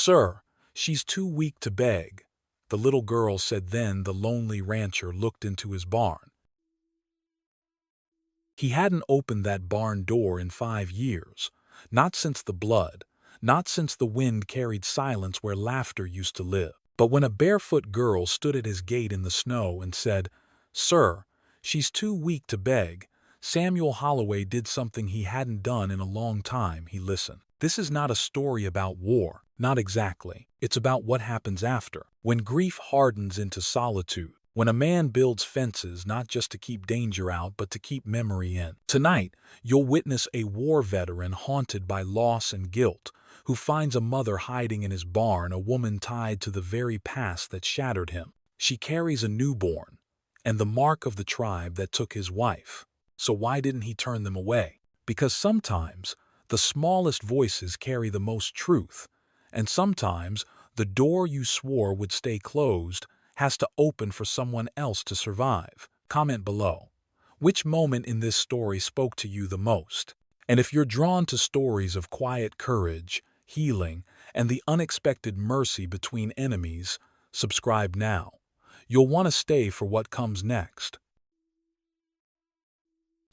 "Sir, she's too weak to beg," the little girl said. Then the lonely rancher looked into his barn. He hadn't opened that barn door in 5 years, not since the blood, not since the wind carried silence where laughter used to live. But when a barefoot girl stood at his gate in the snow and said, "Sir, she's too weak to beg," Samuel Holloway did something he hadn't done in a long time. He listened. This is not a story about war, not exactly. It's about what happens after. When grief hardens into solitude. When a man builds fences not just to keep danger out but to keep memory in. Tonight, you'll witness a war veteran haunted by loss and guilt, who finds a mother hiding in his barn, a woman tied to the very past that shattered him. She carries a newborn, and the mark of the tribe that took his wife. So why didn't he turn them away? Because sometimes the smallest voices carry the most truth, and sometimes the door you swore would stay closed has to open for someone else to survive. Comment below. Which moment in this story spoke to you the most? And if you're drawn to stories of quiet courage, healing, and the unexpected mercy between enemies, subscribe now. You'll want to stay for what comes next.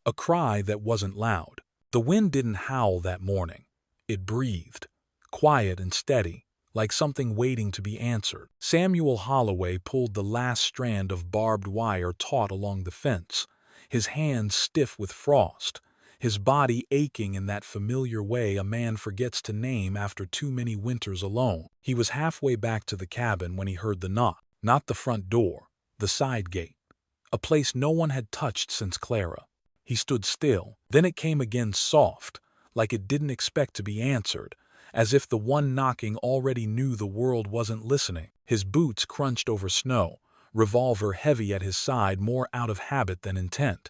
A cry that wasn't loud. The wind didn't howl that morning. It breathed, quiet and steady, like something waiting to be answered. Samuel Holloway pulled the last strand of barbed wire taut along the fence, his hands stiff with frost, his body aching in that familiar way a man forgets to name after too many winters alone. He was halfway back to the cabin when he heard the knock. Not the front door, the side gate, a place no one had touched since Clara. He stood still. Then it came again, soft, like it didn't expect to be answered, as if the one knocking already knew the world wasn't listening. His boots crunched over snow, revolver heavy at his side, more out of habit than intent.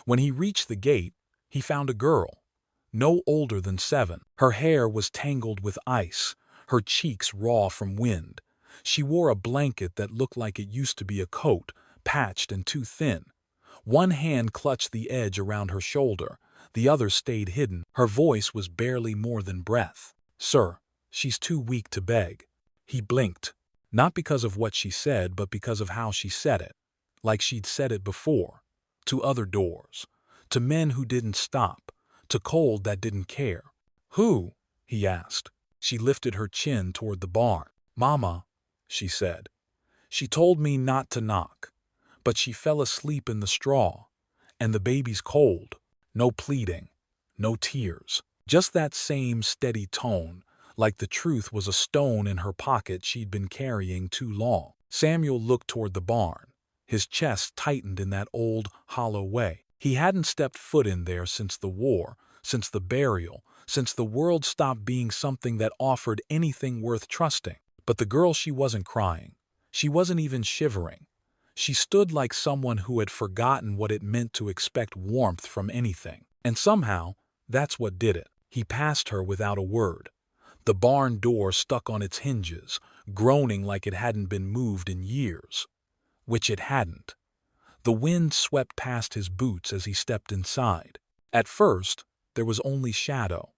When he reached the gate, he found a girl, no older than 7. Her hair was tangled with ice, her cheeks raw from wind. She wore a blanket that looked like it used to be a coat, patched and too thin. One hand clutched the edge around her shoulder, the other stayed hidden. Her voice was barely more than breath. "Sir, she's too weak to beg." He blinked, not because of what she said, but because of how she said it. Like she'd said it before, to other doors, to men who didn't stop, to cold that didn't care. "Who?" he asked. She lifted her chin toward the barn. "Mama," she said. "She told me not to knock, but she fell asleep in the straw, and the baby's cold." No pleading, no tears, just that same steady tone, like the truth was a stone in her pocket she'd been carrying too long. Samuel looked toward the barn. His chest tightened in that old, hollow way. He hadn't stepped foot in there since the war, since the burial, since the world stopped being something that offered anything worth trusting. But the girl, she wasn't crying. She wasn't even shivering. She stood like someone who had forgotten what it meant to expect warmth from anything. And somehow, that's what did it. He passed her without a word. The barn door stuck on its hinges, groaning like it hadn't been moved in years. Which it hadn't. The wind swept past his boots as he stepped inside. At first, there was only shadow.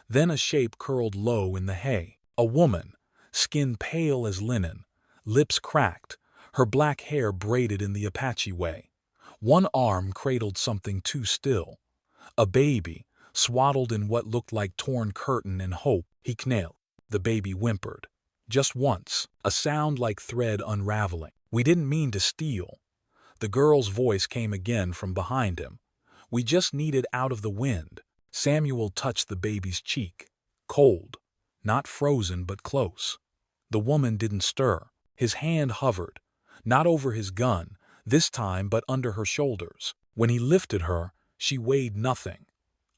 Then a shape curled low in the hay. A woman, skin pale as linen, lips cracked, her black hair braided in the Apache way. One arm cradled something too still. A baby, swaddled in what looked like torn curtain and hope. He knelt. The baby whimpered. Just once, a sound like thread unraveling. "We didn't mean to steal." The girl's voice came again from behind him. "We just needed out of the wind." Samuel touched the baby's cheek. Cold. Not frozen, but close. The woman didn't stir. His hand hovered. Not over his gun, this time, but under her shoulders. When he lifted her, she weighed nothing.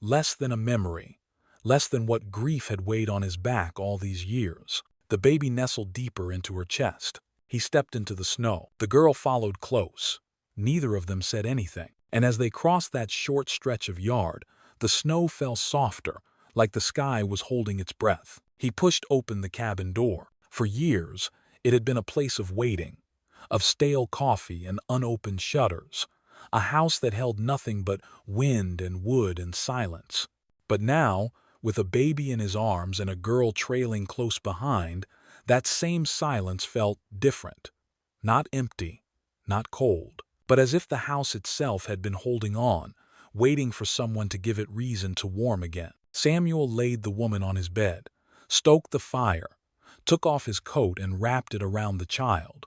Less than a memory. Less than what grief had weighed on his back all these years. The baby nestled deeper into her chest. He stepped into the snow. The girl followed close. Neither of them said anything. And as they crossed that short stretch of yard, the snow fell softer, like the sky was holding its breath. He pushed open the cabin door. For years, it had been a place of waiting, of stale coffee and unopened shutters, a house that held nothing but wind and wood and silence. But now, with a baby in his arms and a girl trailing close behind, That same silence felt different. Not empty, not cold, but as if the house itself had been holding on, waiting for someone to give it reason to warm again. Samuel laid the woman on his bed, stoked the fire, took off his coat and wrapped it around the child.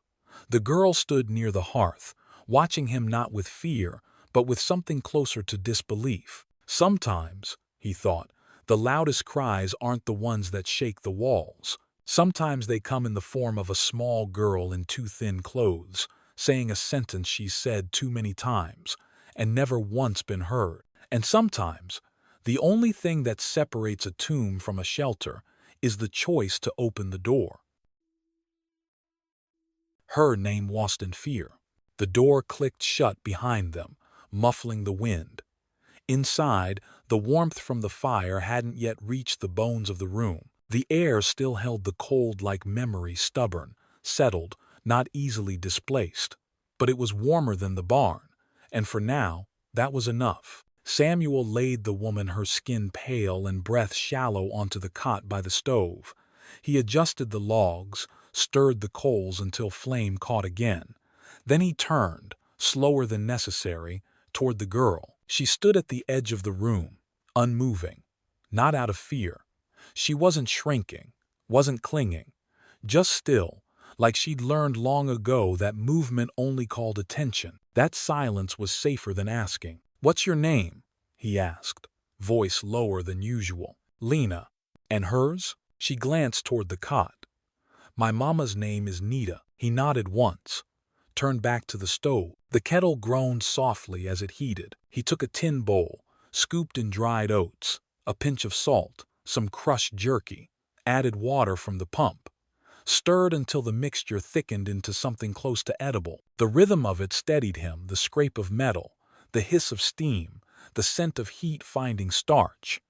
The girl stood near the hearth, watching him not with fear, but with something closer to disbelief. Sometimes, he thought, the loudest cries aren't the ones that shake the walls. Sometimes they come in the form of a small girl in too thin clothes, saying a sentence she's said too many times and never once been heard. And sometimes, the only thing that separates a tomb from a shelter is the choice to open the door. Her name was in fear. The door clicked shut behind them, muffling the wind. Inside, the warmth from the fire hadn't yet reached the bones of the room. The air still held the cold like memory, stubborn, settled, not easily displaced. But it was warmer than the barn, and for now, that was enough. Samuel laid the woman, her skin pale and breath shallow, onto the cot by the stove. He adjusted the logs, stirred the coals until flame caught again. Then he turned, slower than necessary, toward the girl. She stood at the edge of the room, unmoving, not out of fear. She wasn't shrinking, wasn't clinging, just still, like she'd learned long ago that movement only called attention. That silence was safer than asking. "What's your name?" he asked, voice lower than usual. "Lena." "And hers?" She glanced toward the cot. "My mama's name is Nita." He nodded once, turned back to the stove. The kettle groaned softly as it heated. He took a tin bowl, scooped in dried oats, a pinch of salt, some crushed jerky, added water from the pump, stirred until the mixture thickened into something close to edible. The rhythm of it steadied him, the scrape of metal, the hiss of steam, the scent of heat finding starch.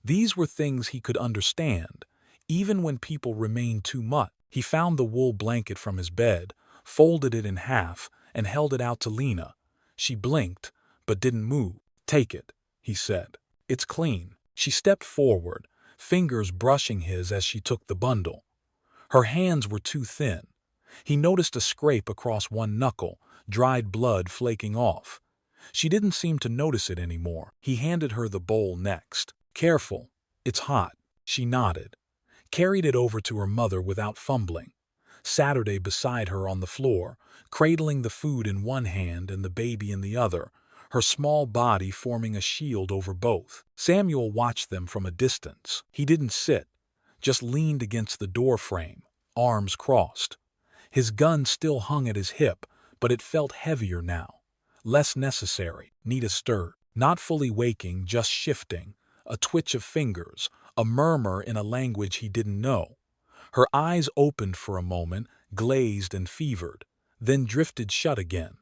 These were things he could understand, even when people remained too much. He found the wool blanket from his bed, folded it in half, and held it out to Lena. She blinked, but didn't move. "Take it," he said. "It's clean." She stepped forward, fingers brushing his as she took the bundle. Her hands were too thin. He noticed a scrape across one knuckle, dried blood flaking off. She didn't seem to notice it anymore. He handed her the bowl next. "Careful, it's hot." She nodded, carried it over to her mother without fumbling. Saturday beside her on the floor, cradling the food in one hand and the baby in the other, her small body forming a shield over both. Samuel watched them from a distance. He didn't sit, just leaned against the door frame, arms crossed. His gun still hung at his hip, but it felt heavier now, less necessary. Nita stirred, not fully waking, just shifting, a twitch of fingers, a murmur in a language he didn't know. Her eyes opened for a moment, glazed and fevered, then drifted shut again.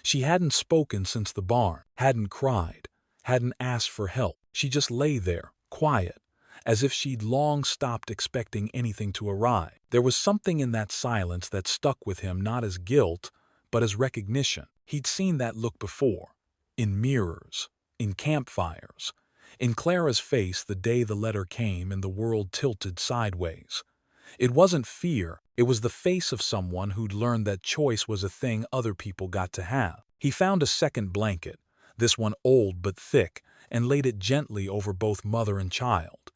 She hadn't spoken since the barn, hadn't cried, hadn't asked for help. She just lay there, quiet, as if she'd long stopped expecting anything to arrive. There was something in that silence that stuck with him, not as guilt, but as recognition. He'd seen that look before, in mirrors, in campfires, in Clara's face the day the letter came and the world tilted sideways. It wasn't fear, it was the face of someone who'd learned that choice was a thing other people got to have. He found a second blanket, this one old but thick, and laid it gently over both mother and child.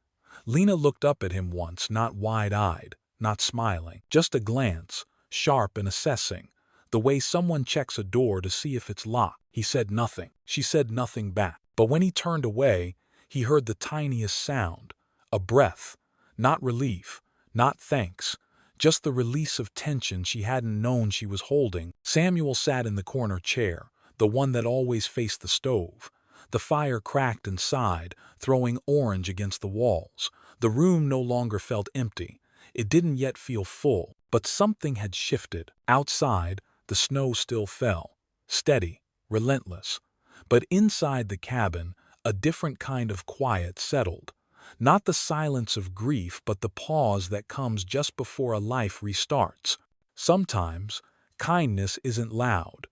Lena looked up at him once, not wide-eyed, not smiling, just a glance, sharp and assessing, the way someone checks a door to see if it's locked. He said nothing. She said nothing back. But when he turned away, he heard the tiniest sound, a breath, not relief, not thanks, just the release of tension she hadn't known she was holding. Samuel sat in the corner chair, the one that always faced the stove. The fire cracked inside, throwing orange against the walls. The room no longer felt empty. It didn't yet feel full, but something had shifted. Outside, the snow still fell, steady, relentless. But inside the cabin, a different kind of quiet settled. Not the silence of grief, but the pause that comes just before a life restarts. Sometimes, kindness isn't loud.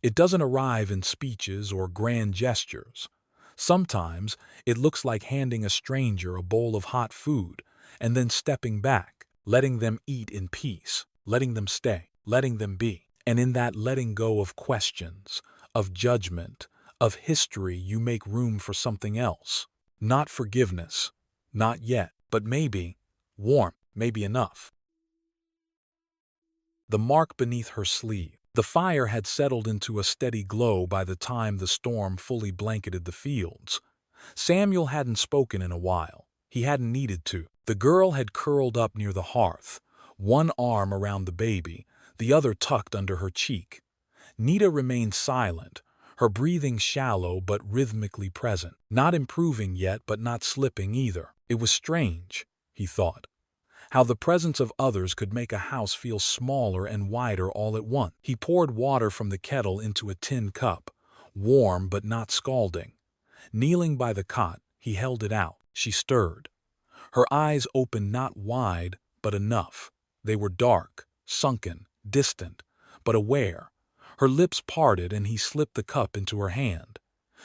It doesn't arrive in speeches or grand gestures. Sometimes, it looks like handing a stranger a bowl of hot food and then stepping back, letting them eat in peace, letting them stay, letting them be. And in that letting go of questions, of judgment, of history, you make room for something else. Not forgiveness, not yet, but maybe, warmth, maybe enough. The mark beneath her sleeve. The fire had settled into a steady glow by the time the storm fully blanketed the fields. Samuel hadn't spoken in a while. He hadn't needed to. The girl had curled up near the hearth, one arm around the baby, the other tucked under her cheek. Nita remained silent, her breathing shallow but rhythmically present, not improving yet but not slipping either. It was strange, he thought, how the presence of others could make a house feel smaller and wider all at once. He poured water from the kettle into a tin cup, warm but not scalding. Kneeling by the cot, he held it out. She stirred. Her eyes opened not wide, but enough. They were dark, sunken, distant, but aware. Her lips parted and he slipped the cup into her hand.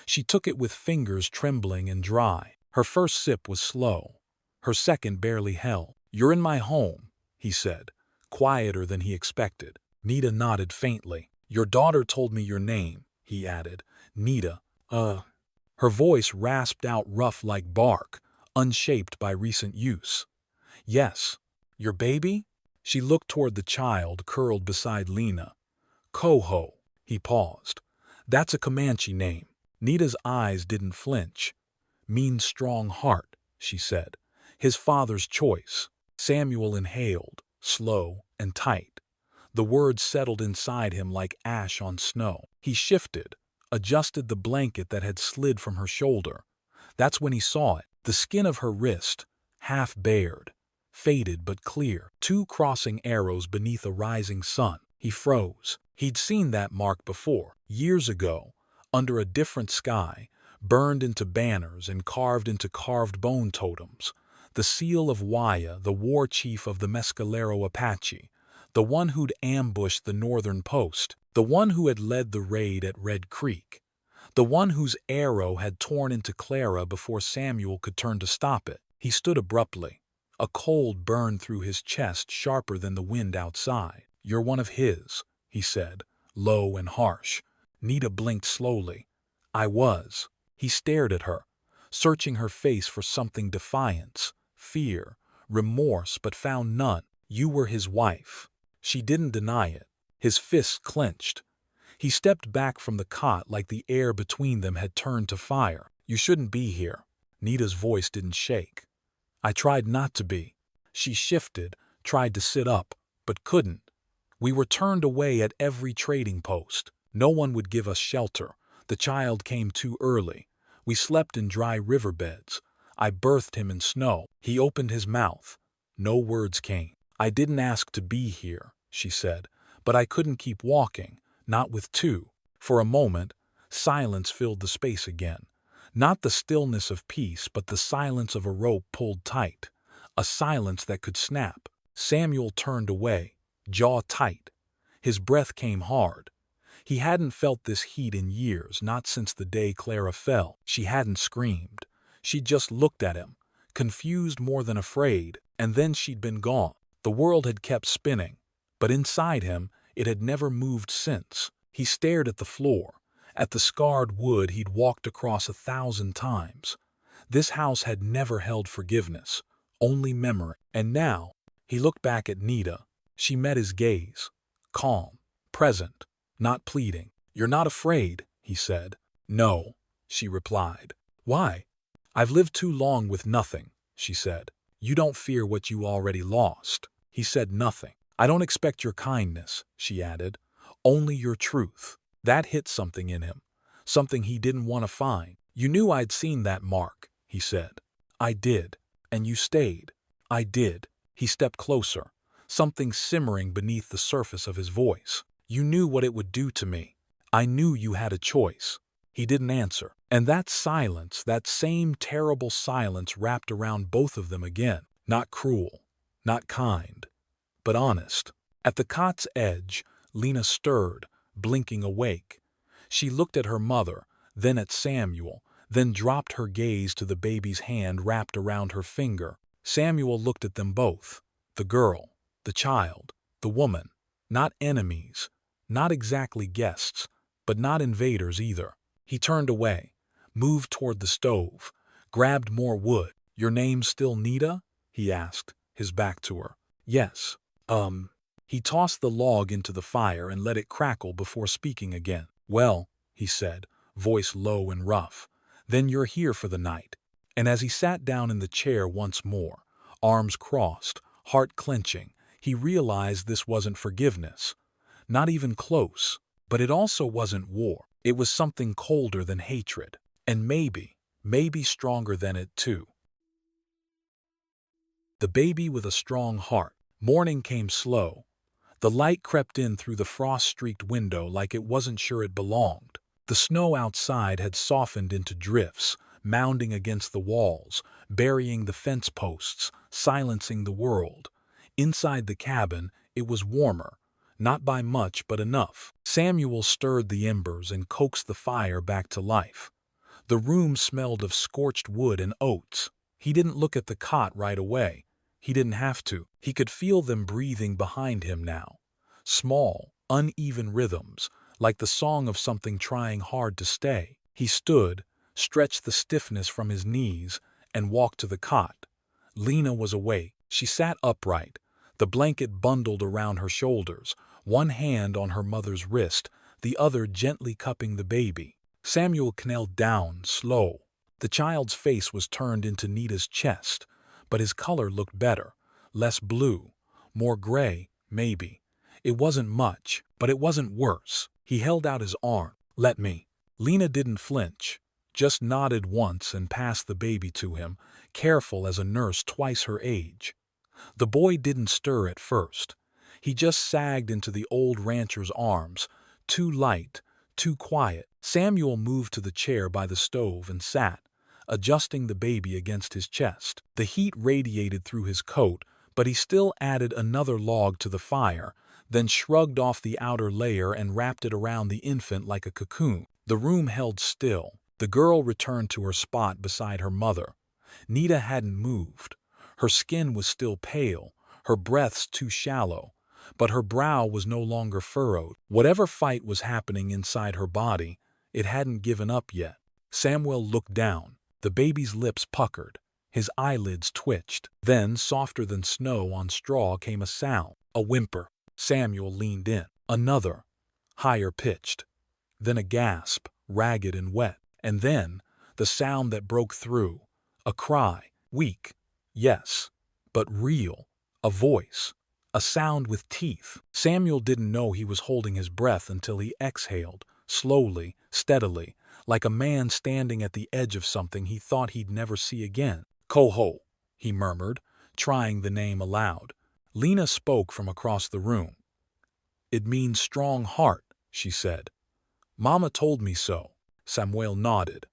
She took it with fingers trembling and dry. Her first sip was slow. Her second barely held. "You're in my home," he said, quieter than he expected. Nita nodded faintly. "Your daughter told me your name," he added. "Nita, Her voice rasped out rough like bark, unshaped by recent use. "Yes. Your baby?" She looked toward the child curled beside Lena. "Coho." He paused. "That's a Comanche name." Nita's eyes didn't flinch. "Means strong heart," she said. "His father's choice." Samuel inhaled, slow and tight. The words settled inside him like ash on snow. He shifted, adjusted the blanket that had slid from her shoulder. That's when he saw it. The skin of her wrist, half bared, faded but clear. Two crossing arrows beneath a rising sun. He froze. He'd seen that mark before, years ago, under a different sky, burned into banners and carved into carved bone totems. The seal of Waya, the war chief of the Mescalero Apache, the one who'd ambushed the northern post, the one who had led the raid at Red Creek, the one whose arrow had torn into Clara before Samuel could turn to stop it. He stood abruptly. A cold burned through his chest, sharper than the wind outside. "You're one of his," he said, low and harsh. Nita blinked slowly. "I was." He stared at her, searching her face for something: defiance, fear, remorse, but found none. "You were his wife." She didn't deny it. His fists clenched. He stepped back from the cot like the air between them had turned to fire. "You shouldn't be here." Nita's voice didn't shake. "I tried not to be." She shifted, tried to sit up, but couldn't. "We were turned away at every trading post. No one would give us shelter. The child came too early. We slept in dry riverbeds. I birthed him in snow." He opened his mouth. No words came. "I didn't ask to be here," she said, "but I couldn't keep walking, not with two." For a moment, silence filled the space again. Not the stillness of peace, but the silence of a rope pulled tight. A silence that could snap. Samuel turned away, jaw tight. His breath came hard. He hadn't felt this heat in years, not since the day Clara fell. She hadn't screamed. She'd just looked at him, confused more than afraid, and then she'd been gone. The world had kept spinning, but inside him it had never moved since. He stared at the floor, at the scarred wood he'd walked across 1,000 times. This house had never held forgiveness, only memory. And now, he looked back at Nita. She met his gaze, calm, present, not pleading. "You're not afraid," he said. "No," she replied. "Why?" "I've lived too long with nothing," she said. "You don't fear what you already lost." He said nothing. "I don't expect your kindness," she added. "Only your truth." That hit something in him, something he didn't want to find. "You knew I'd seen that mark," he said. "I did. And you stayed." "I did." He stepped closer, something simmering beneath the surface of his voice. "You knew what it would do to me. I knew you had a choice." He didn't answer. And that silence, that same terrible silence, wrapped around both of them again. Not cruel, not kind, but honest. At the cot's edge, Lena stirred, blinking awake. She looked at her mother, then at Samuel, then dropped her gaze to the baby's hand wrapped around her finger. Samuel looked at them both. The girl, the child, the woman. Not enemies, not exactly guests, but not invaders either. He turned away, moved toward the stove, grabbed more wood. "Your name's still Nita?" he asked, his back to her. "Yes." He tossed the log into the fire and let it crackle before speaking again. "Well," he said, voice low and rough, "then you're here for the night." And as he sat down in the chair once more, arms crossed, heart clenching, he realized this wasn't forgiveness. Not even close. But it also wasn't war. It was something colder than hatred. And maybe stronger than it too. The baby with a strong heart. Morning came slow. The light crept in through the frost-streaked window like it wasn't sure it belonged. The snow outside had softened into drifts, mounding against the walls, burying the fence posts, silencing the world. Inside the cabin, it was warmer. Not by much, but enough. Samuel stirred the embers and coaxed the fire back to life. The room smelled of scorched wood and oats. He didn't look at the cot right away. He didn't have to. He could feel them breathing behind him now. Small, uneven rhythms, like the song of something trying hard to stay. He stood, stretched the stiffness from his knees, and walked to the cot. Lena was awake. She sat upright, the blanket bundled around her shoulders, one hand on her mother's wrist, the other gently cupping the baby. Samuel knelt down, slow. The child's face was turned into Nita's chest, but his color looked better, less blue, more gray, maybe. It wasn't much, but it wasn't worse. He held out his arm. "Let me." Lena didn't flinch, just nodded once and passed the baby to him, careful as a nurse twice her age. The boy didn't stir at first. He just sagged into the old rancher's arms, too light, too quiet. Samuel moved to the chair by the stove and sat, adjusting the baby against his chest. The heat radiated through his coat, but he still added another log to the fire, then shrugged off the outer layer and wrapped it around the infant like a cocoon. The room held still. The girl returned to her spot beside her mother. Nita hadn't moved. Her skin was still pale, her breaths too shallow, but her brow was no longer furrowed. Whatever fight was happening inside her body, it hadn't given up yet. Samuel looked down. The baby's lips puckered. His eyelids twitched. Then, softer than snow on straw, came a sound. A whimper. Samuel leaned in. Another, higher pitched. Then a gasp, ragged and wet. And then, the sound that broke through. A cry. Weak. Yes, but real. A voice. A sound with teeth. Samuel didn't know he was holding his breath until he exhaled, slowly, steadily, like a man standing at the edge of something he thought he'd never see again. "Coho," he murmured, trying the name aloud. Lena spoke from across the room. "It means strong heart," she said. "Mama told me so." Samuel nodded.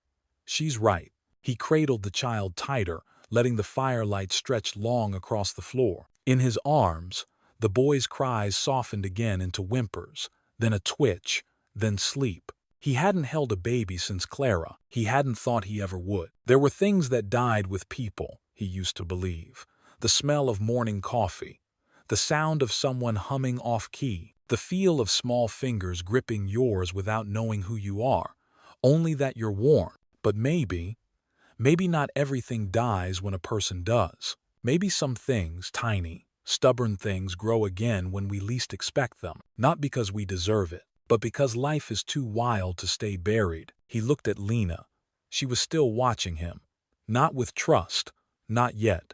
"She's right." He cradled the child tighter, letting the firelight stretch long across the floor. In his arms, the boy's cries softened again into whimpers, then a twitch, then sleep. He hadn't held a baby since Clara. He hadn't thought he ever would. There were things that died with people, he used to believe. The smell of morning coffee, the sound of someone humming off-key, the feel of small fingers gripping yours without knowing who you are, only that you're warm. But maybe not everything dies when a person does. Maybe some things, tiny, stubborn things, grow again when we least expect them. Not because we deserve it, but because life is too wild to stay buried. He looked at Lena. She was still watching him. Not with trust, not yet,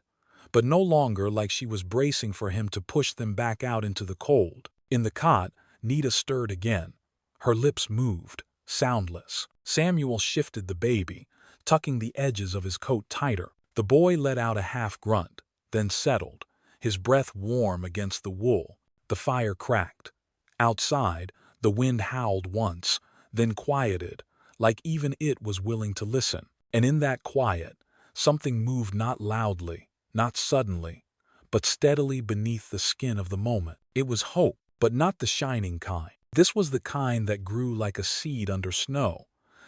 but no longer like she was bracing for him to push them back out into the cold. In the cot, Nita stirred again. Her lips moved, soundless. Samuel shifted the baby, tucking the edges of his coat tighter. The boy let out a half grunt, then settled, his breath warm against the wool. The fire cracked. Outside, the wind howled once, then quieted, like even it was willing to listen. And in that quiet, something moved, not loudly, not suddenly, but steadily beneath the skin of the moment. It was hope, but not the shining kind. This was the kind that grew like a seed under snow.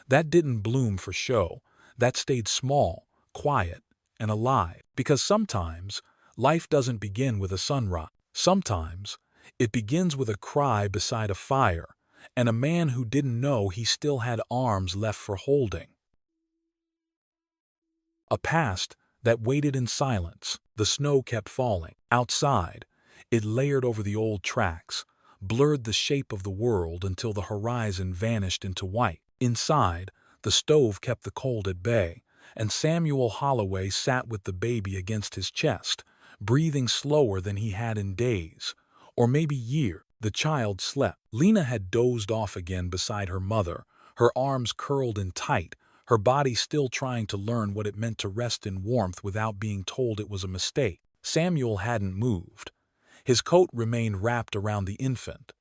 That didn't bloom for show. That stayed small, quiet, and alive. Because sometimes, Life doesn't begin with a sunrise. Sometimes, it begins with a cry beside a fire, and a man who didn't know he still had arms left for holding. A past that waited in silence. The snow kept falling. Outside, it layered over the old tracks, blurred the shape of the world until the horizon vanished into white. Inside, the stove kept the cold at bay, and Samuel Holloway sat with the baby against his chest, breathing slower than he had in days, or maybe years. The child slept. Lena had dozed off again beside her mother, her arms curled in tight, her body still trying to learn what it meant to rest in warmth without being told it was a mistake. Samuel hadn't moved. His coat remained wrapped around the infant.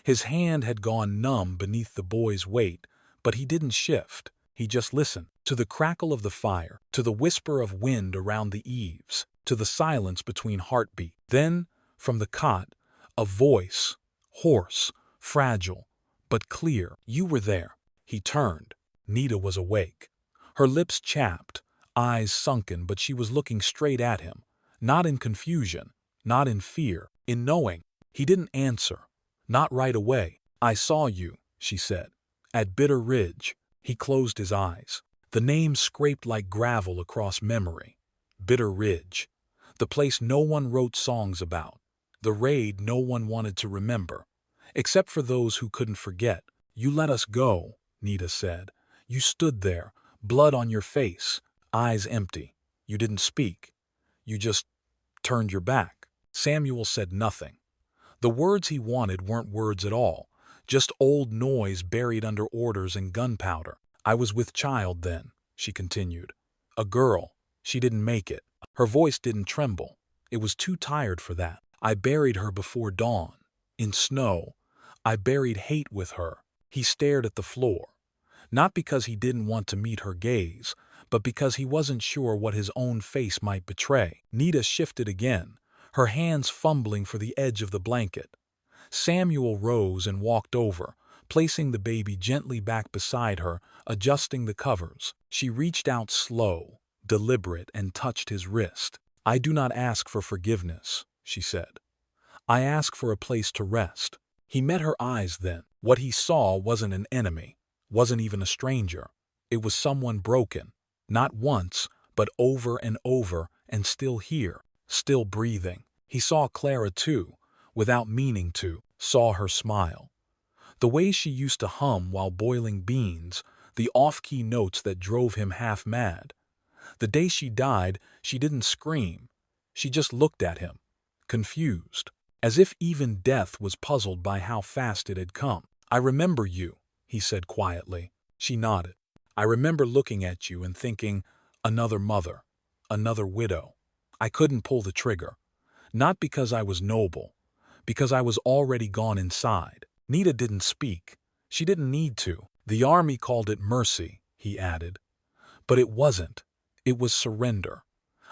His hand had gone numb beneath the boy's weight, but he didn't shift. He just listened to the crackle of the fire, to the whisper of wind around the eaves, to the silence between heartbeats. Then, from the cot, a voice, hoarse, fragile, but clear. "You were there." He turned. Nita was awake. Her lips chapped, eyes sunken, but she was looking straight at him, not in confusion, not in fear, in knowing. He didn't answer. Not right away. "I saw you," she said. "At Bitter Ridge." He closed his eyes. The name scraped like gravel across memory. Bitter Ridge. The place no one wrote songs about. The raid no one wanted to remember. Except for those who couldn't forget. "You let us go," Nita said. "You stood there, blood on your face, eyes empty. You didn't speak. You just turned your back." Samuel said nothing. The words he wanted weren't words at all, just old noise buried under orders and gunpowder. "I was with child then," she continued. "A girl. She didn't make it." Her voice didn't tremble. It was too tired for that. "I buried her before dawn. In snow. I buried hate with her." He stared at the floor. Not because he didn't want to meet her gaze, but because he wasn't sure what his own face might betray. Nita shifted again, her hands fumbling for the edge of the blanket. Samuel rose and walked over, placing the baby gently back beside her, adjusting the covers. She reached out slow, deliberate, and touched his wrist. "I do not ask for forgiveness," she said. "I ask for a place to rest." He met her eyes then. What he saw wasn't an enemy, wasn't even a stranger. It was someone broken, not once, but over and over, and still here, still breathing. He saw Clara too, without meaning to, saw her smile. The way she used to hum while boiling beans, the off-key notes that drove him half mad. The day she died, she didn't scream. She just looked at him, confused, as if even death was puzzled by how fast it had come. "I remember you," he said quietly. She nodded. "I remember looking at you and thinking, another mother, another widow. I couldn't pull the trigger. Not because I was noble, because I was already gone inside." Nita didn't speak. She didn't need to. "The army called it mercy," he added. "But it wasn't. It was surrender.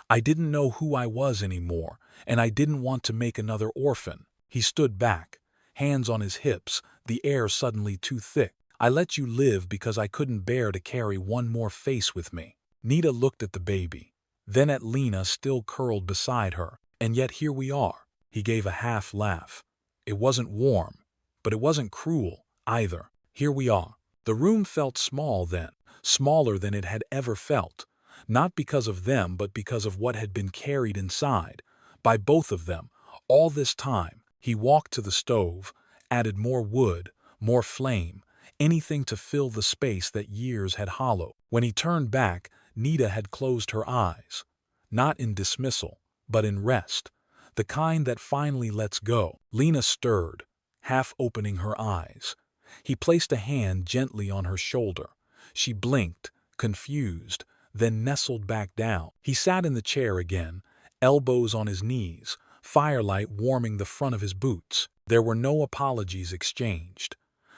I didn't know who I was anymore, and I didn't want to make another orphan." He stood back, hands on his hips, the air suddenly too thick. "I let you live because I couldn't bear to carry one more face with me." Nita looked at the baby, then at Lena still curled beside her. "And yet here we are." He gave a half laugh. It wasn't warm, but it wasn't cruel either. "Here we are." The room felt small then, smaller than it had ever felt. Not because of them, but because of what had been carried inside, by both of them, all this time. He walked to the stove, added more wood, more flame, anything to fill the space that years had hollowed. When he turned back, Nita had closed her eyes. Not in dismissal, but in rest. The kind that finally lets go. Lena stirred, half opening her eyes. He placed a hand gently on her shoulder. She blinked, confused, then nestled back down. He sat in the chair again, elbows on his knees, firelight warming the front of his boots. There were no apologies exchanged,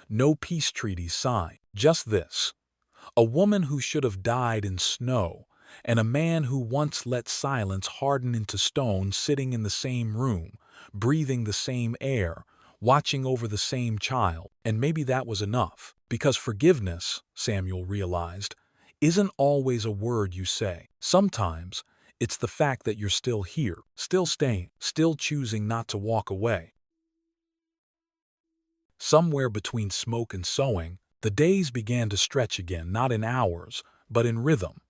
no peace treaties signed, just this. A woman who should have died in snow, and a man who once let silence harden into stone sitting in the same room, breathing the same air, watching over the same child. And maybe that was enough. Because forgiveness, Samuel realized, isn't always a word you say. Sometimes It's the fact that you're still here, still staying, still choosing not to walk away. Somewhere between smoke and sowing, the days began to stretch again, not in hours, but in rhythm.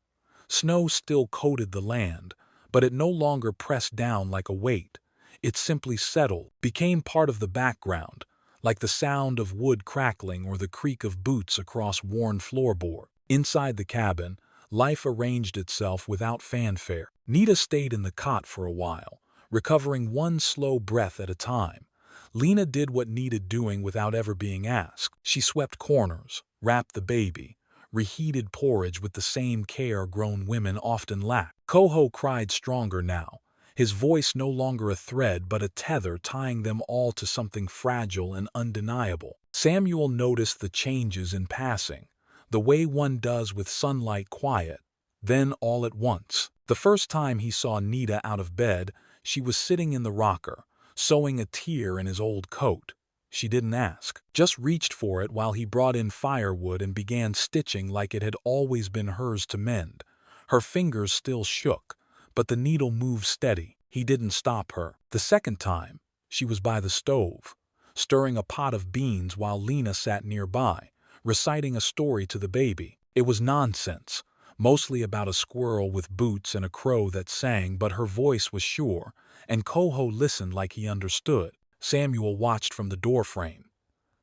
Snow still coated the land, but it no longer pressed down like a weight. It simply settled, became part of the background, like the sound of wood crackling or the creak of boots across worn floorboard. Inside the cabin, life arranged itself without fanfare. Nita stayed in the cot for a while, recovering one slow breath at a time. Lena did what needed doing without ever being asked. She swept corners, wrapped the baby, reheated porridge with the same care grown women often lack. Coho cried stronger now, his voice no longer a thread but a tether tying them all to something fragile and undeniable. Samuel noticed the changes in passing, the way one does with sunlight quiet. Then all at once, the first time he saw Nita out of bed, she was sitting in the rocker, sewing a tear in his old coat. She didn't ask, just reached for it while he brought in firewood and began stitching like it had always been hers to mend. Her fingers still shook, but the needle moved steady. He didn't stop her. The second time, she was by the stove, stirring a pot of beans while Lena sat nearby, reciting a story to the baby. It was nonsense, mostly about a squirrel with boots and a crow that sang, but her voice was sure, and Coho listened like he understood. Samuel watched from the doorframe,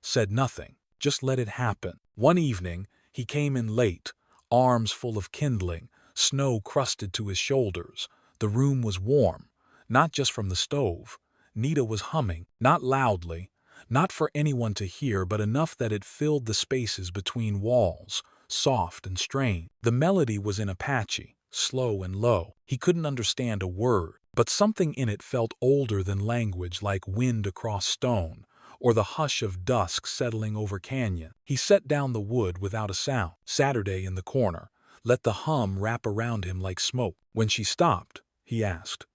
said nothing, just let it happen. One evening, he came in late, arms full of kindling, snow crusted to his shoulders. The room was warm, not just from the stove. Nita was humming, not loudly, not for anyone to hear, but enough that it filled the spaces between walls, soft and strained. The melody was in Apache, slow and low. He couldn't understand a word, but something in it felt older than language, like wind across stone, or the hush of dusk settling over canyon. He set down the wood without a sound. Saturday in the corner, let the hum wrap around him like smoke. When she stopped, he asked,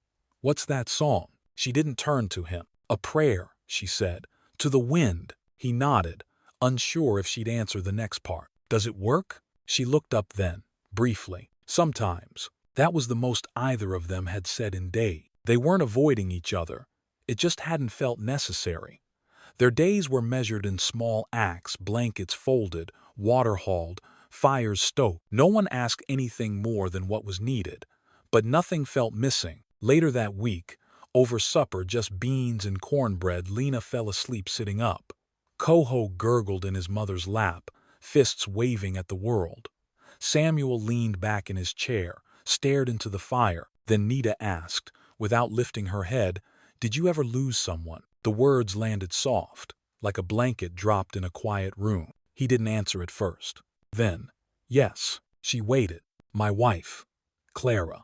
"What's that song?" She didn't turn to him. "A prayer," she said. "To the wind." He nodded, unsure if she'd answer the next part. "Does it work?" She looked up then, briefly. "Sometimes." That was the most either of them had said in days. They weren't avoiding each other. It just hadn't felt necessary. Their days were measured in small acts, blankets folded, water hauled, fires stoked. No one asked anything more than what was needed, but nothing felt missing. Later that week, over supper, just beans and cornbread, Lena fell asleep sitting up. Coho gurgled in his mother's lap, fists waving at the world. Samuel leaned back in his chair, stared into the fire. Then Nita asked, without lifting her head, "Did you ever lose someone?" The words landed soft, like a blanket dropped in a quiet room. He didn't answer at first. Then, "Yes." She waited. "My wife, Clara.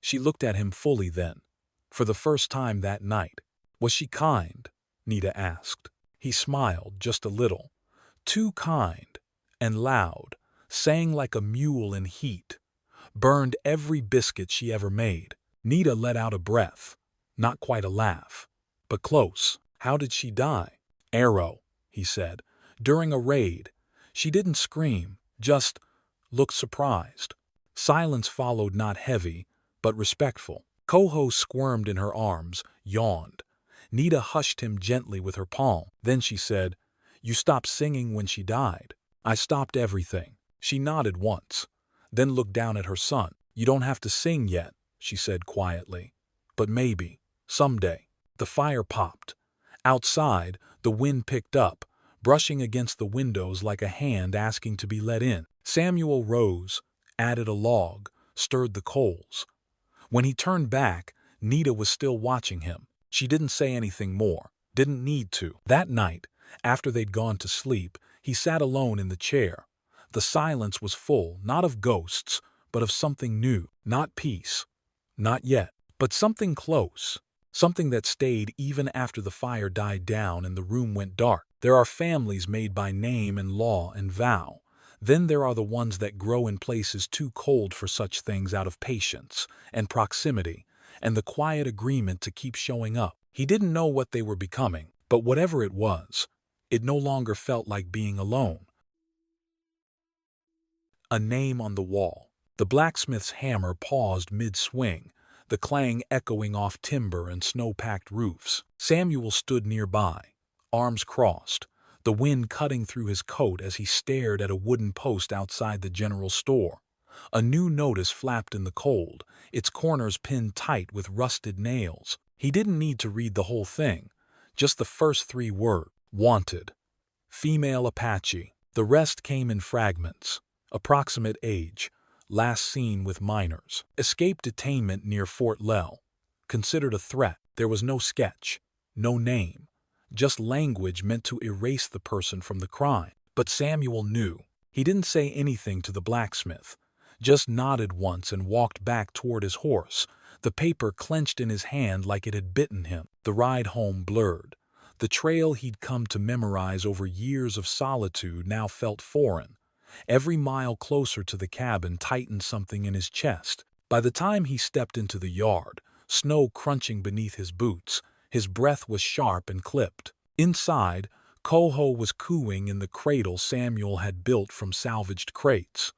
She looked at him fully then, for the first time that night. "Was she kind?" Nita asked. He smiled just a little. "Too kind. And loud. Sang like a mule in heat. Burned every biscuit she ever made." Nita let out a breath. Not quite a laugh, but close. "How did she die?" "Arrow," he said. "During a raid. She didn't scream, just looked surprised." Silence followed, not heavy, but respectful. Coho squirmed in her arms, yawned. Nita hushed him gently with her palm. Then she said, "You stopped singing when she died." "I stopped everything." She nodded once, then looked down at her son. "You don't have to sing yet," she said quietly. "But maybe, someday." The fire popped. Outside, the wind picked up, brushing against the windows like a hand asking to be let in. Samuel rose, added a log, stirred the coals. When he turned back, Nita was still watching him. She didn't say anything more, didn't need to. That night, after they'd gone to sleep, he sat alone in the chair. The silence was full, not of ghosts, but of something new. Not peace, not yet, but something close. Something that stayed even after the fire died down and the room went dark. There are families made by name and law and vow. Then there are the ones that grow in places too cold for such things, out of patience and proximity and the quiet agreement to keep showing up. He didn't know what they were becoming, but whatever it was, it no longer felt like being alone. A name on the wall. The blacksmith's hammer paused mid-swing, the clang echoing off timber and snow-packed roofs. Samuel stood nearby, arms crossed, the wind cutting through his coat as he stared at a wooden post outside the general store. A new notice flapped in the cold, its corners pinned tight with rusted nails. He didn't need to read the whole thing, just the first 3 words. Wanted. Female Apache. The rest came in fragments. Approximate age. Last seen with minors. Escape detainment near Fort Lell. Considered a threat. There was no sketch, no name, just language meant to erase the person from the crime. But Samuel knew. He didn't say anything to the blacksmith, just nodded once and walked back toward his horse, the paper clenched in his hand like it had bitten him. The ride home blurred. The trail he'd come to memorize over years of solitude now felt foreign. Every mile closer to the cabin tightened something in his chest. By the time he stepped into the yard, snow crunching beneath his boots, his breath was sharp and clipped. Inside, Coho was cooing in the cradle Samuel had built from salvaged crates.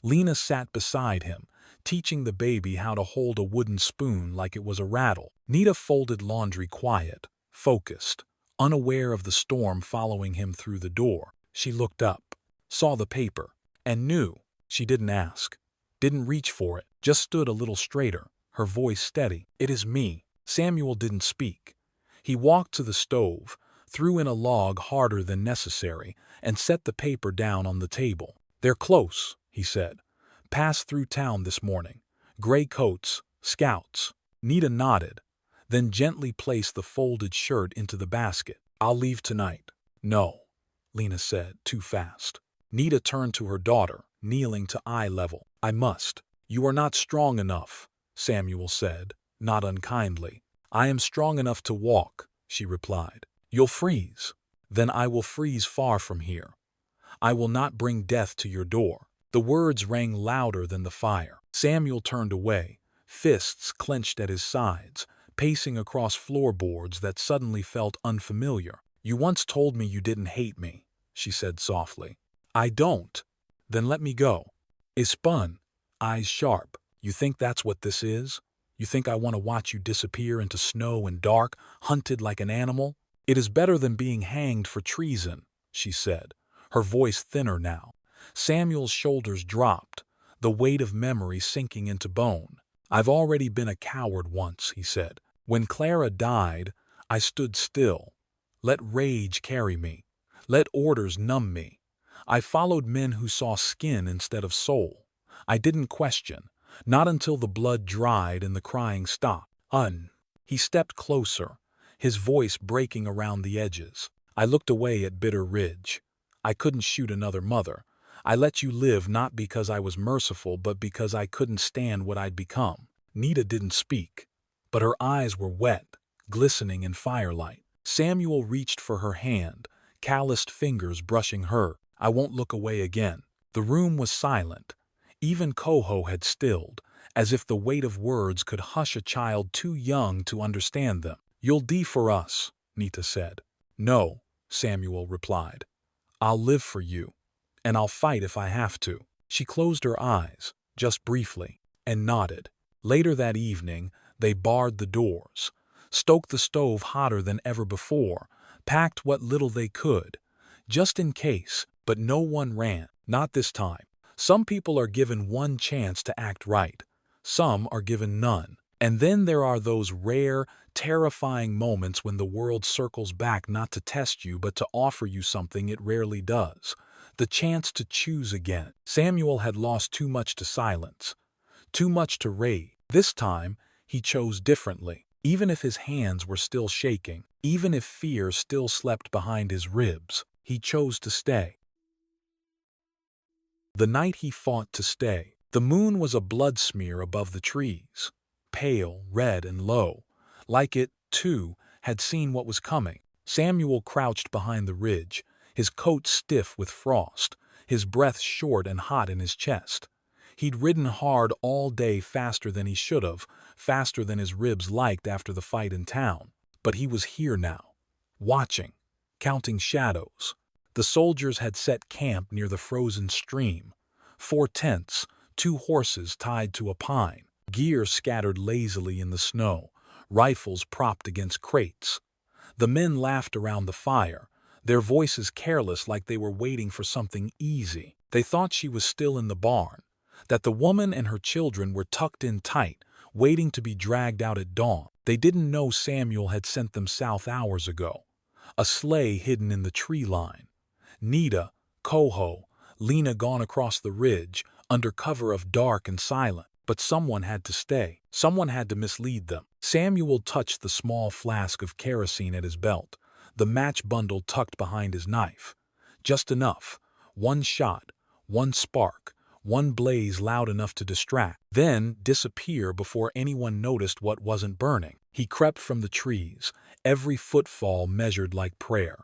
Lena sat beside him, teaching the baby how to hold a wooden spoon like it was a rattle. Nita folded laundry quiet, focused, unaware of the storm following him through the door. She looked up, saw the paper, and knew. She didn't ask, didn't reach for it, just stood a little straighter, her voice steady. "It is me." Samuel didn't speak. He walked to the stove, threw in a log harder than necessary, and set the paper down on the table. "They're close," he said. "Passed through town this morning. Gray coats, scouts." Nita nodded, then gently placed the folded shirt into the basket. "I'll leave tonight." "No," Lena said, too fast. Nita turned to her daughter, kneeling to eye level. "I must." "You are not strong enough," Samuel said, not unkindly. "I am strong enough to walk," she replied. "You'll freeze." "Then I will freeze far from here. I will not bring death to your door." The words rang louder than the fire. Samuel turned away, fists clenched at his sides, pacing across floorboards that suddenly felt unfamiliar. "You once told me you didn't hate me," she said softly. "I don't." "Then let me go." He spun, eyes sharp. "You think that's what this is? You think I want to watch you disappear into snow and dark, hunted like an animal?" "It is better than being hanged for treason," she said, her voice thinner now. Samuel's shoulders dropped, the weight of memory sinking into bone. "I've already been a coward once," he said. "When Clara died, I stood still. Let rage carry me. Let orders numb me. I followed men who saw skin instead of soul. I didn't question, not until the blood dried and the crying stopped." He stepped closer, his voice breaking around the edges. "I looked away at Bitter Ridge. I couldn't shoot another mother. I let you live not because I was merciful, but because I couldn't stand what I'd become." Nita didn't speak, but her eyes were wet, glistening in firelight. Samuel reached for her hand, calloused fingers brushing her. "I won't look away again." The room was silent. Even Coho had stilled, as if the weight of words could hush a child too young to understand them. "You'll die for us," Nita said. "No," Samuel replied. "I'll live for you, and I'll fight if I have to." She closed her eyes, just briefly, and nodded. Later that evening, they barred the doors, stoked the stove hotter than ever before, packed what little they could, just in case, but no one ran. Not this time. Some people are given one chance to act right. Some are given none. And then there are those rare, terrifying moments when the world circles back not to test you but to offer you something it rarely does. The chance to choose again. Samuel had lost too much to silence, too much to rage. This time, he chose differently. Even if his hands were still shaking, even if fear still slept behind his ribs, he chose to stay. The night he fought to stay, the moon was a blood smear above the trees, pale, red, and low, like it, too, had seen what was coming. Samuel crouched behind the ridge, his coat stiff with frost, his breath short and hot in his chest. He'd ridden hard all day, faster than he should have, faster than his ribs liked after the fight in town. But he was here now, watching, counting shadows. The soldiers had set camp near the frozen stream. 4 tents, 2 horses tied to a pine, gear scattered lazily in the snow, rifles propped against crates. The men laughed around the fire, their voices careless like they were waiting for something easy. They thought she was still in the barn, that the woman and her children were tucked in tight, waiting to be dragged out at dawn. They didn't know Samuel had sent them south hours ago. A sleigh hidden in the tree line. Nita, Coho, Lena gone across the ridge, under cover of dark and silent. But someone had to stay. Someone had to mislead them. Samuel touched the small flask of kerosene at his belt, the match bundle tucked behind his knife. Just enough. One shot, one spark, one blaze loud enough to distract, then disappear before anyone noticed what wasn't burning. He crept from the trees, every footfall measured like prayer.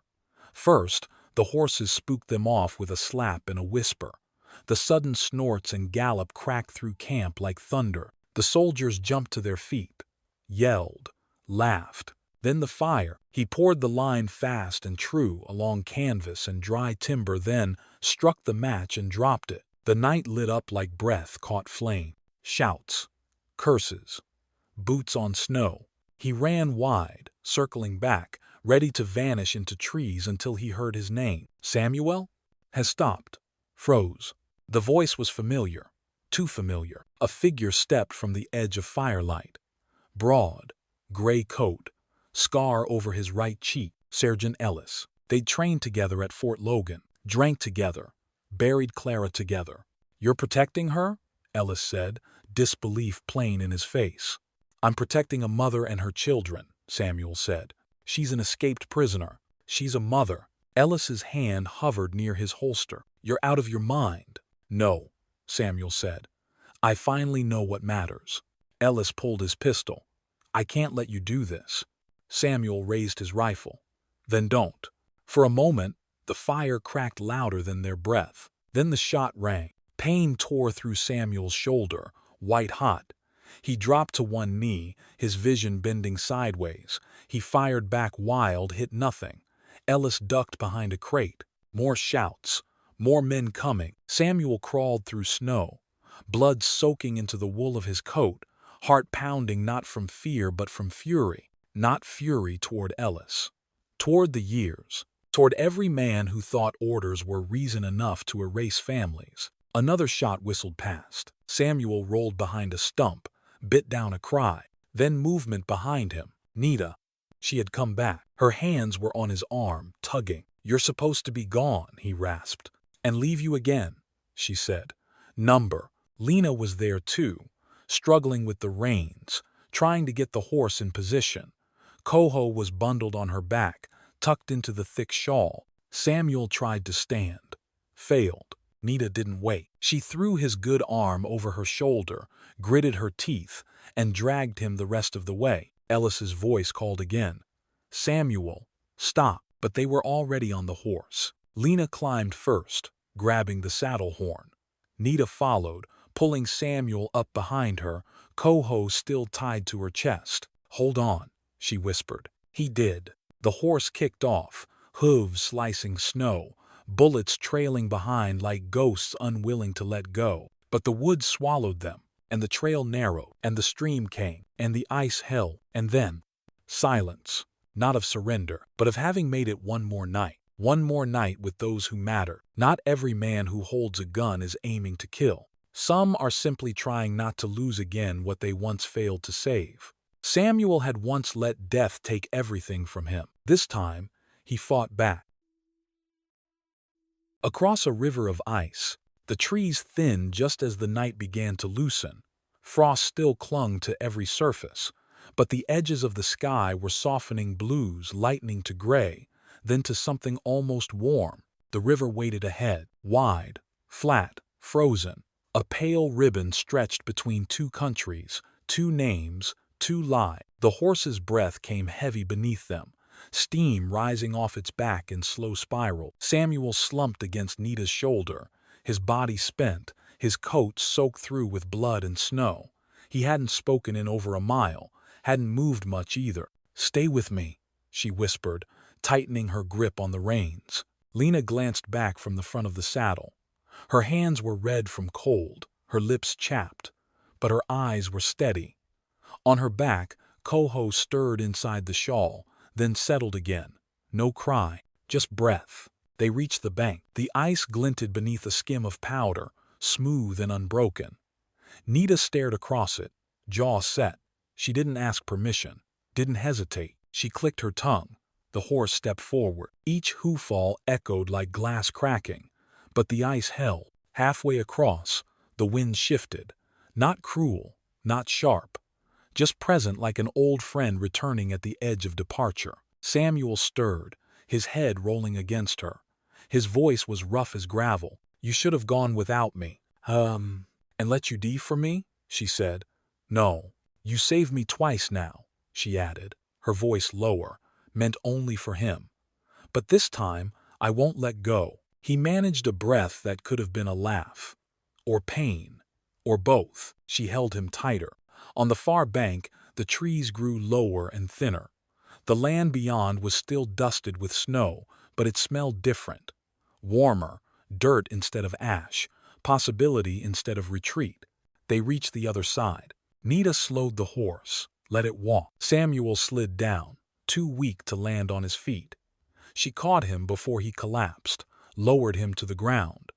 First, the horses spooked them off with a slap and a whisper. The sudden snorts and gallop cracked through camp like thunder. The soldiers jumped to their feet, yelled, laughed. Then the fire. He poured the line fast and true along canvas and dry timber, then struck the match and dropped it. The night lit up like breath caught flame. Shouts, curses, boots on snow. He ran wide, circling back, ready to vanish into trees until he heard his name. Samuel? Has stopped. Froze. The voice was familiar, too familiar. A figure stepped from the edge of firelight. Broad, gray coat, scar over his right cheek. Sergeant Ellis. They'd trained together at Fort Logan, drank together, buried Clara together. "You're protecting her?" Ellis said, disbelief plain in his face. "I'm protecting a mother and her children," Samuel said. "She's an escaped prisoner. She's a mother." Ellis's hand hovered near his holster. "You're out of your mind." "No," Samuel said. "I finally know what matters." Ellis pulled his pistol. "I can't let you do this." Samuel raised his rifle. "Then don't." For a moment, the fire cracked louder than their breath. Then the shot rang. Pain tore through Samuel's shoulder, white hot. He dropped to one knee, his vision bending sideways. He fired back wild, hit nothing. Ellis ducked behind a crate. More shouts. More men coming. Samuel crawled through snow, blood soaking into the wool of his coat, heart pounding not from fear but from fury. Not fury toward Ellis. Toward the years. Toward every man who thought orders were reason enough to erase families. Another shot whistled past. Samuel rolled behind a stump, bit down a cry. Then movement behind him. Nita. She had come back. Her hands were on his arm, tugging. "You're supposed to be gone," he rasped. "And leave you again," she said. Number. Lena was there too, struggling with the reins, trying to get the horse in position. Coho was bundled on her back, tucked into the thick shawl. Samuel tried to stand. Failed. Nita didn't wait. She threw his good arm over her shoulder, gritted her teeth, and dragged him the rest of the way. Ellis's voice called again. "Samuel, stop." But they were already on the horse. Lena climbed first, grabbing the saddle horn. Nita followed, pulling Samuel up behind her, Coho still tied to her chest. "Hold on," she whispered. He did. The horse kicked off, hooves slicing snow, bullets trailing behind like ghosts unwilling to let go. But the woods swallowed them, and the trail narrowed, and the stream came, and the ice held, and then silence. Not of surrender, but of having made it one more night. One more night with those who matter. Not every man who holds a gun is aiming to kill. Some are simply trying not to lose again what they once failed to save. Samuel had once let death take everything from him. This time, he fought back. Across a river of ice, the trees thinned just as the night began to loosen. Frost still clung to every surface, but the edges of the sky were softening blues, lightening to gray, then to something almost warm. The river waited ahead, wide, flat, frozen. A pale ribbon stretched between two countries, two names, two lives. The horse's breath came heavy beneath them, steam rising off its back in slow spiral. Samuel slumped against Nita's shoulder, his body spent, his coat soaked through with blood and snow. He hadn't spoken in over a mile, hadn't moved much either. "Stay with me," she whispered, tightening her grip on the reins. Lena glanced back from the front of the saddle. Her hands were red from cold, her lips chapped, but her eyes were steady. On her back, Coho stirred inside the shawl, then settled again. No cry, just breath. They reached the bank. The ice glinted beneath a skim of powder, smooth and unbroken. Nita stared across it, jaw set. She didn't ask permission, didn't hesitate. She clicked her tongue. The horse stepped forward. Each hoofall echoed like glass cracking, but the ice held. Halfway across, the wind shifted. Not cruel, not sharp, just present like an old friend returning at the edge of departure. Samuel stirred, his head rolling against her. His voice was rough as gravel. "You should have gone without me. And let you die for me?" she said. "No, you saved me twice now," she added, her voice lower, meant only for him. "But this time, I won't let go." He managed a breath that could have been a laugh. Or pain. Or both. She held him tighter. On the far bank, the trees grew lower and thinner. The land beyond was still dusted with snow, but it smelled different. Warmer, dirt instead of ash, possibility instead of retreat. They reached the other side. Nita slowed the horse, let it walk. Samuel slid down, too weak to land on his feet. She caught him before he collapsed, lowered him to the ground.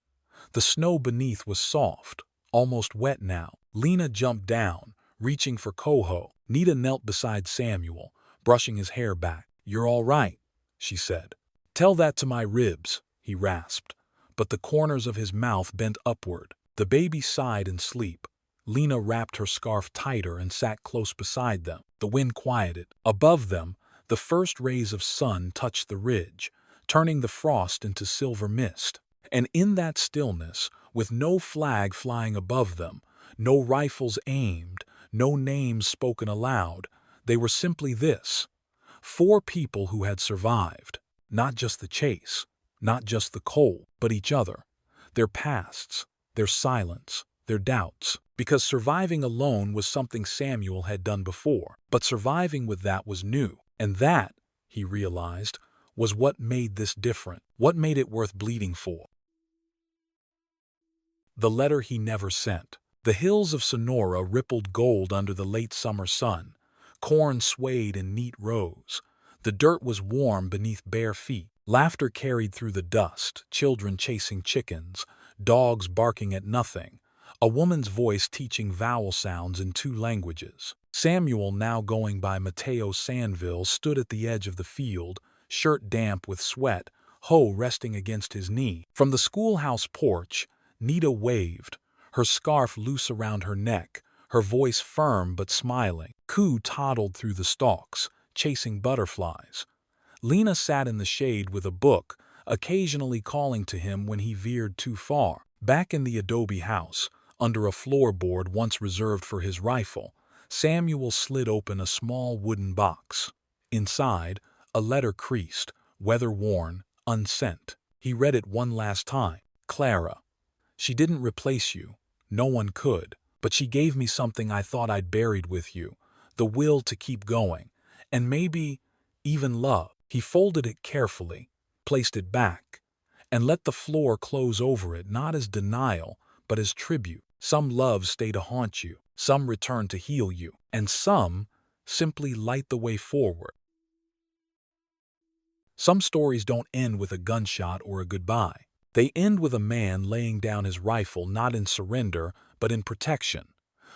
The snow beneath was soft, almost wet now. Lena jumped down, reaching for Coho. Nita knelt beside Samuel, brushing his hair back. "You're all right," she said. "Tell that to my ribs," he rasped, but the corners of his mouth bent upward. The baby sighed in sleep. Lena wrapped her scarf tighter and sat close beside them. The wind quieted. Above them, the first rays of sun touched the ridge, turning the frost into silver mist. And in that stillness, with no flag flying above them, no rifles aimed, no names spoken aloud, they were simply this: 4 people who had survived. Not just the chase, not just the cold, but each other. Their pasts, their silence, their doubts. Because surviving alone was something Samuel had done before, but surviving with that was new. And that, he realized, was what made this different, what made it worth bleeding for. The letter he never sent. The hills of Sonora rippled gold under the late summer sun. Corn swayed in neat rows. The dirt was warm beneath bare feet. Laughter carried through the dust, children chasing chickens, dogs barking at nothing, a woman's voice teaching vowel sounds in 2 languages. Samuel, now going by Mateo Sandville, stood at the edge of the field, shirt damp with sweat, hoe resting against his knee. From the schoolhouse porch, Nita waved, her scarf loose around her neck, her voice firm but smiling. Koo toddled through the stalks, chasing butterflies. Lena sat in the shade with a book, occasionally calling to him when he veered too far. Back in the adobe house, under a floorboard once reserved for his rifle, Samuel slid open a small wooden box. Inside, a letter creased, weather-worn, unsent. He read it one last time. "Clara. She didn't replace you. No one could. But she gave me something I thought I'd buried with you. The will to keep going. And maybe even love." He folded it carefully, placed it back, and let the floor close over it, not as denial, but as tribute. Some loves stay to haunt you, some return to heal you, and some simply light the way forward. Some stories don't end with a gunshot or a goodbye. They end with a man laying down his rifle, not in surrender, but in protection.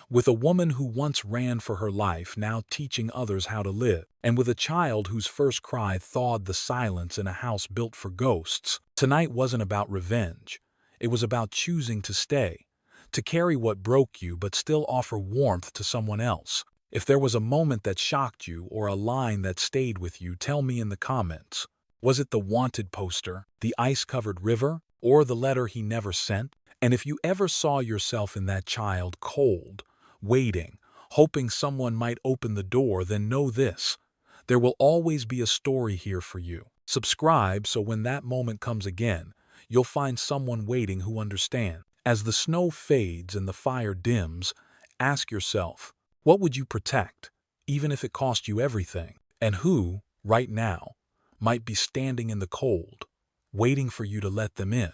With a woman who once ran for her life, now teaching others how to live. And with a child whose first cry thawed the silence in a house built for ghosts. Tonight wasn't about revenge. It was about choosing to stay, to carry what broke you but still offer warmth to someone else. If there was a moment that shocked you or a line that stayed with you, tell me in the comments. Was it the wanted poster, the ice-covered river, or the letter he never sent? And if you ever saw yourself in that child, cold, waiting, hoping someone might open the door, then know this: there will always be a story here for you. Subscribe so when that moment comes again, you'll find someone waiting who understands. As the snow fades and the fire dims, ask yourself, what would you protect, even if it cost you everything? And who, right now, might be standing in the cold, waiting for you to let them in?